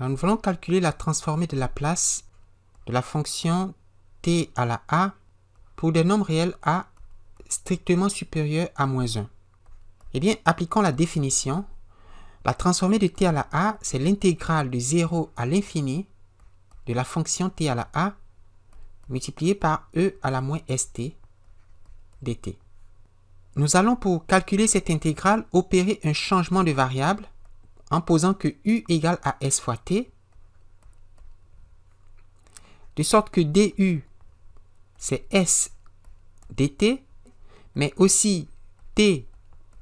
Alors, nous voulons calculer la transformée de Laplace de la fonction t à la a pour des nombres réels a strictement supérieurs à moins 1. Eh bien, appliquons la définition. La transformée de t à la a, c'est l'intégrale de 0 à l'infini de la fonction t à la a multipliée par e à la moins st dt. Nous allons, pour calculer cette intégrale, opérer un changement de variable en posant que u égale à s fois t, de sorte que du, c'est s dt, mais aussi t,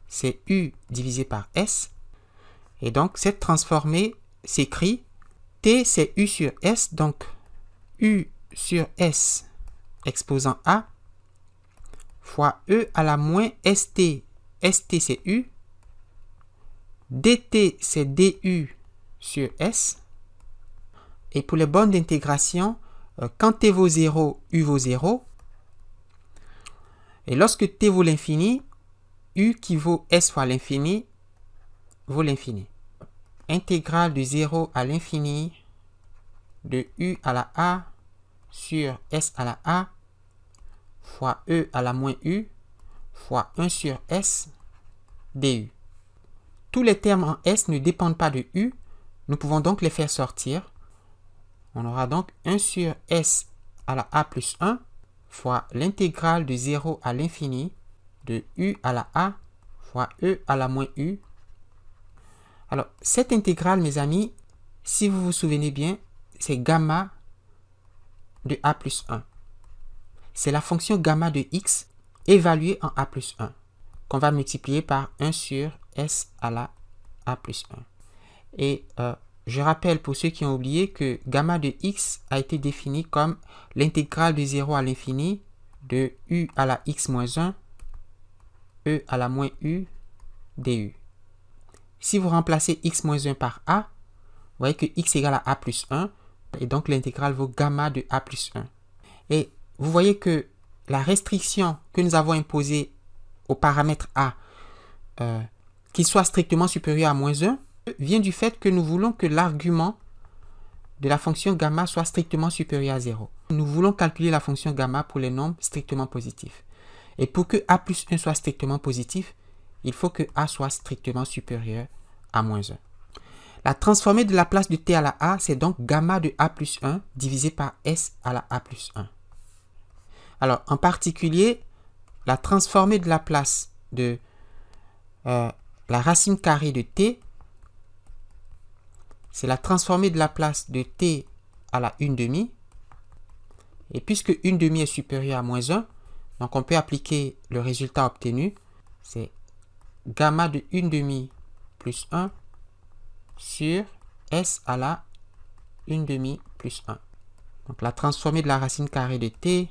c'est u divisé par s. Et donc, cette transformée s'écrit t, c'est u sur s, donc u sur s exposant a, fois e à la moins st, st c'est u, dt c'est du sur s, et pour les bornes d'intégration, quand t vaut 0, u vaut 0, et lorsque t vaut l'infini, u qui vaut s fois l'infini vaut l'infini. Intégrale de 0 à l'infini de u à la a sur s à la a fois e à la moins u fois 1 sur s du. Tous les termes en s ne dépendent pas de u, nous pouvons donc les faire sortir. On aura donc 1 sur s à la a plus 1 fois l'intégrale de 0 à l'infini de u à la a fois e à la moins u. Alors, cette intégrale, mes amis, si vous vous souvenez bien, c'est gamma de a plus 1. C'est la fonction gamma de x évaluée en a plus 1 qu'on va multiplier par 1 sur s à la a plus 1. Et je rappelle pour ceux qui ont oublié que gamma de x a été défini comme l'intégrale de 0 à l'infini de u à la x moins 1, e à la moins u, du. Si vous remplacez x moins 1 par a, vous voyez que x égale à a plus 1, et donc l'intégrale vaut gamma de a plus 1. Et vous voyez que la restriction que nous avons imposée au paramètre a, qu'il soit strictement supérieur à moins 1, vient du fait que nous voulons que l'argument de la fonction gamma soit strictement supérieur à 0. Nous voulons calculer la fonction gamma pour les nombres strictement positifs. Et pour que a plus 1 soit strictement positif, il faut que a soit strictement supérieur à moins 1. La transformée de Laplace de t à la a, c'est donc gamma de a plus 1 divisé par s à la a plus 1. Alors, en particulier, la transformée de Laplace de la racine carrée de t, c'est la transformée de Laplace de t à la 1/2. Et puisque 1/2 est supérieur à moins 1, donc on peut appliquer le résultat obtenu, c'est gamma de 1/2 plus 1 sur s à la 1/2 plus 1. Donc la transformée de la racine carrée de t,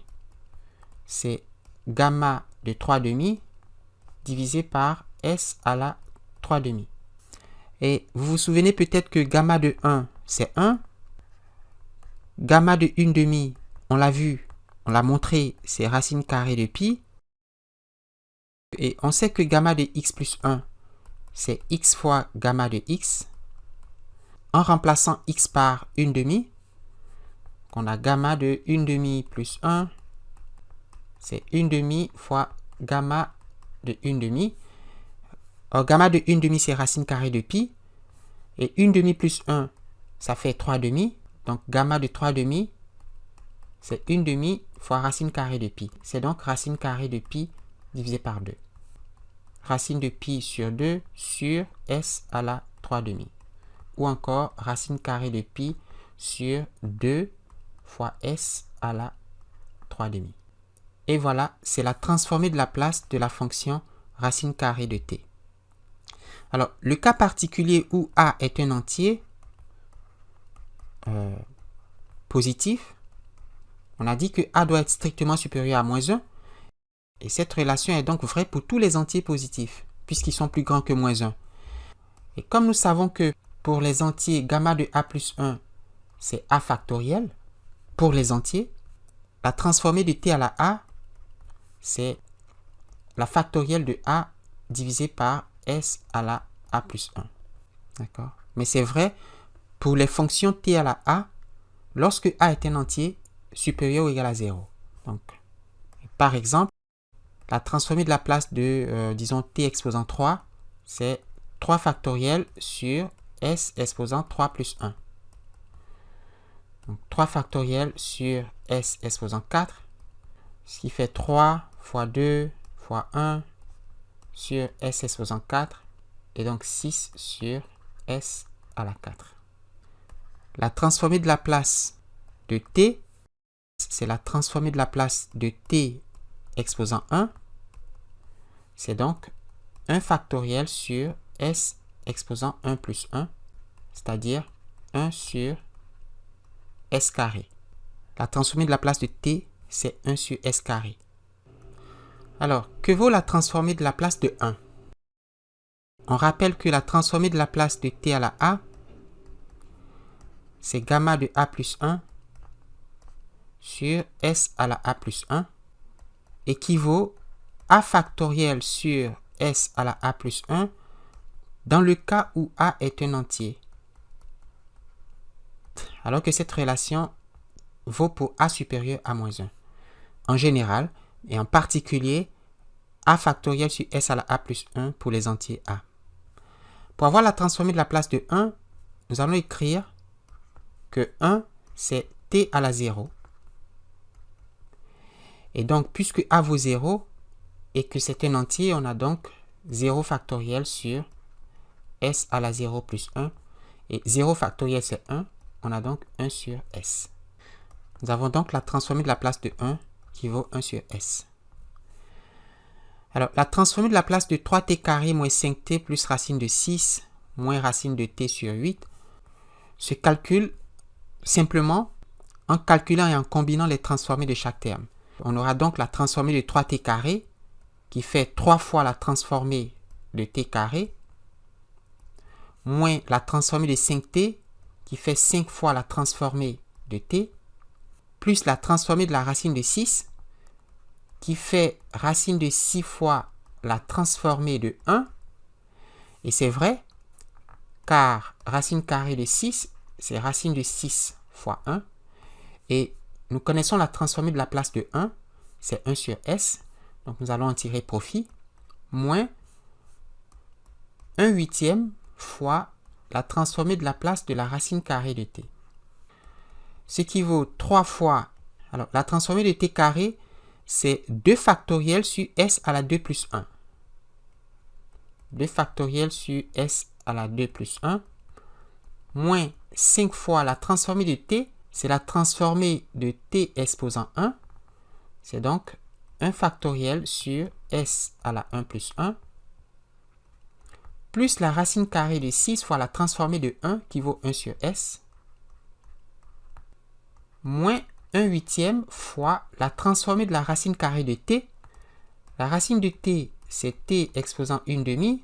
c'est gamma de 3/2 divisé par s à la 3/2. Et vous vous souvenez peut-être que gamma de 1, c'est 1. Gamma de 1/2, on l'a vu, on l'a montré, c'est racine carrée de pi. Et on sait que gamma de x plus 1, c'est x fois gamma de x. En remplaçant x par 1/2, on a gamma de 1/2 plus 1, c'est 1/2 fois gamma de 1/2. Or, gamma de 1/2, c'est racine carrée de pi. Et 1/2 plus 1, ça fait 3/2. Donc, gamma de 3/2, c'est 1/2 fois racine carrée de pi. C'est donc racine carrée de pi divisé par 2. Racine de pi sur 2 sur s à la 3/2. Ou encore racine carrée de pi sur 2 fois s à la 3/2. Et voilà, c'est la transformée de Laplace de la fonction racine carrée de t. Alors, le cas particulier où a est un entier positif, on a dit que a doit être strictement supérieur à moins 1. Et cette relation est donc vraie pour tous les entiers positifs, puisqu'ils sont plus grands que moins 1. Et comme nous savons que pour les entiers, gamma de a plus 1, c'est a factoriel, pour les entiers, la transformée de t à la a, c'est la factorielle de a divisé par s à la a plus 1. D'accord? Mais c'est vrai pour les fonctions t à la a, lorsque a est un entier supérieur ou égal à 0. Donc, par exemple, la transformée de la place de, disons, t exposant 3, c'est 3 factoriel sur s exposant 3 plus 1. Donc, 3 factoriel sur s exposant 4, ce qui fait 3 fois 2 fois 1 sur s exposant 4, et donc 6 sur s à la 4. La transformée de la place de t, c'est la transformée de la place de t exposant 1, c'est donc 1 factoriel sur s exposant 1 plus 1, c'est-à-dire 1 sur s carré. La transformée de la place de t, c'est 1 sur s carré. Alors, que vaut la transformée de la place de 1? On rappelle que la transformée de la place de t à la a, c'est gamma de a plus 1 sur s à la a plus 1 équivaut a factoriel sur s à la a plus 1 dans le cas où a est un entier. Alors que cette relation vaut pour a supérieur à moins 1. En général, et en particulier, a factoriel sur s à la a plus 1 pour les entiers a. Pour avoir la transformée de la place de 1, nous allons écrire que 1, c'est t à la 0. Et donc, puisque a vaut 0 et que c'est un entier, on a donc 0 factoriel sur s à la 0 plus 1. Et 0 factoriel, c'est 1. On a donc 1 sur s. Nous avons donc la transformée de la place de 1 qui vaut 1 sur s. Alors, la transformée de la place de 3t carré moins 5t plus racine de 6 moins racine de t sur 8 se calcule simplement en calculant et en combinant les transformées de chaque terme. On aura donc la transformée de 3t carré qui fait 3 fois la transformée de t carré moins la transformée de 5t qui fait 5 fois la transformée de t plus la transformée de la racine de 6 qui fait racine de 6 fois la transformée de 1. Et c'est vrai, car racine carrée de 6, c'est racine de 6 fois 1. Et nous connaissons la transformée de la place de 1, c'est 1 sur s. Donc nous allons en tirer profit, moins 1 huitième fois la transformée de la place de la racine carrée de t. Ce qui vaut 3 fois, alors la transformée de t carré, c'est 2 factoriel sur s à la 2 plus 1. 2 factoriel sur s à la 2 plus 1, moins 5 fois la transformée de t, c'est la transformée de t exposant 1. C'est donc 1 factoriel sur s à la 1 plus 1, plus la racine carrée de 6 fois la transformée de 1 qui vaut 1 sur s, moins 1 huitième fois la transformée de la racine carrée de t. La racine de t, c'est t exposant 1 demi.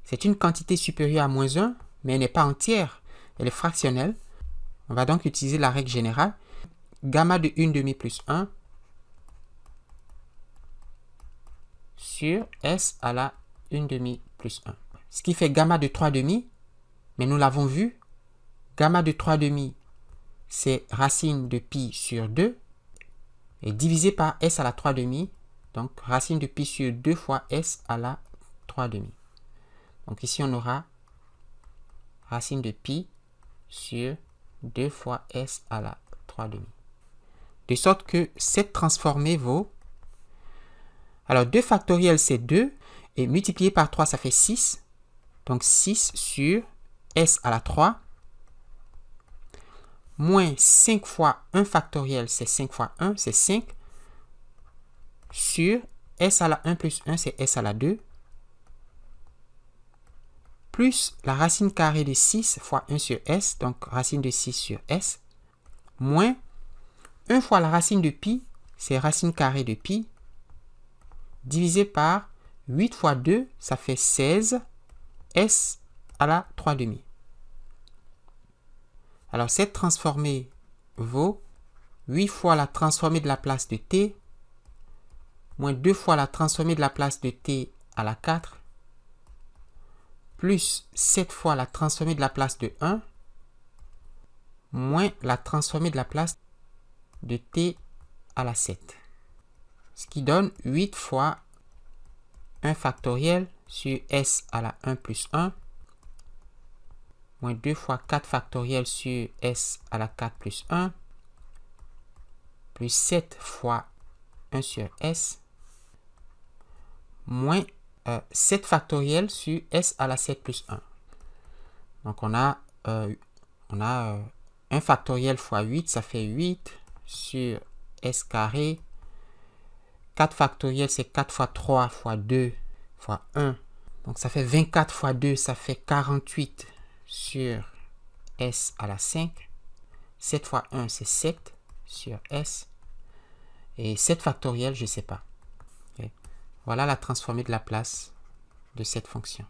C'est une quantité supérieure à moins 1, mais elle n'est pas entière. Elle est fractionnelle. On va donc utiliser la règle générale. Gamma de 1 demi plus 1 sur s à la 1 demi plus 1. Ce qui fait gamma de 3 demi, mais nous l'avons vu. Gamma de 3 demi, c'est racine de pi sur 2, et divisé par s à la 3 demi, donc racine de pi sur 2 fois s à la 3 demi. Donc ici, on aura racine de pi sur 2 fois s à la 3 demi. De sorte que cette transformée vaut, alors 2 factoriel, c'est 2, et multiplié par 3, ça fait 6. Donc 6 sur s à la 3, moins 5 fois 1 factoriel, c'est 5 fois 1, c'est 5, sur s à la 1 plus 1, c'est s à la 2, plus la racine carrée de 6 fois 1 sur s, donc racine de 6 sur s, moins 1 fois la racine de pi, c'est racine carrée de pi, divisé par 8 fois 2, ça fait 16, s à la 3 demi. Alors, cette transformée vaut 8 fois la transformée de la place de t, moins 2 fois la transformée de la place de t à la 4, plus 7 fois la transformée de la place de 1, moins la transformée de la place de t à la 7. Ce qui donne 8 fois 1 factoriel sur s à la 1 plus 1, moins 2 fois 4 factoriel sur s à la 4 plus 1, plus 7 fois 1 sur s, moins 7 factoriel sur s à la 7 plus 1. Donc, on a 1 factoriel fois 8, ça fait 8 sur s carré. 4 factoriel, c'est 4 fois 3 fois 2 fois 1. Donc, ça fait 24 fois 2, ça fait 48 sur s à la 5. 7 fois 1, c'est 7 sur s. Et 7 factoriel, je ne sais pas. Okay. Voilà la transformée de la place de cette fonction.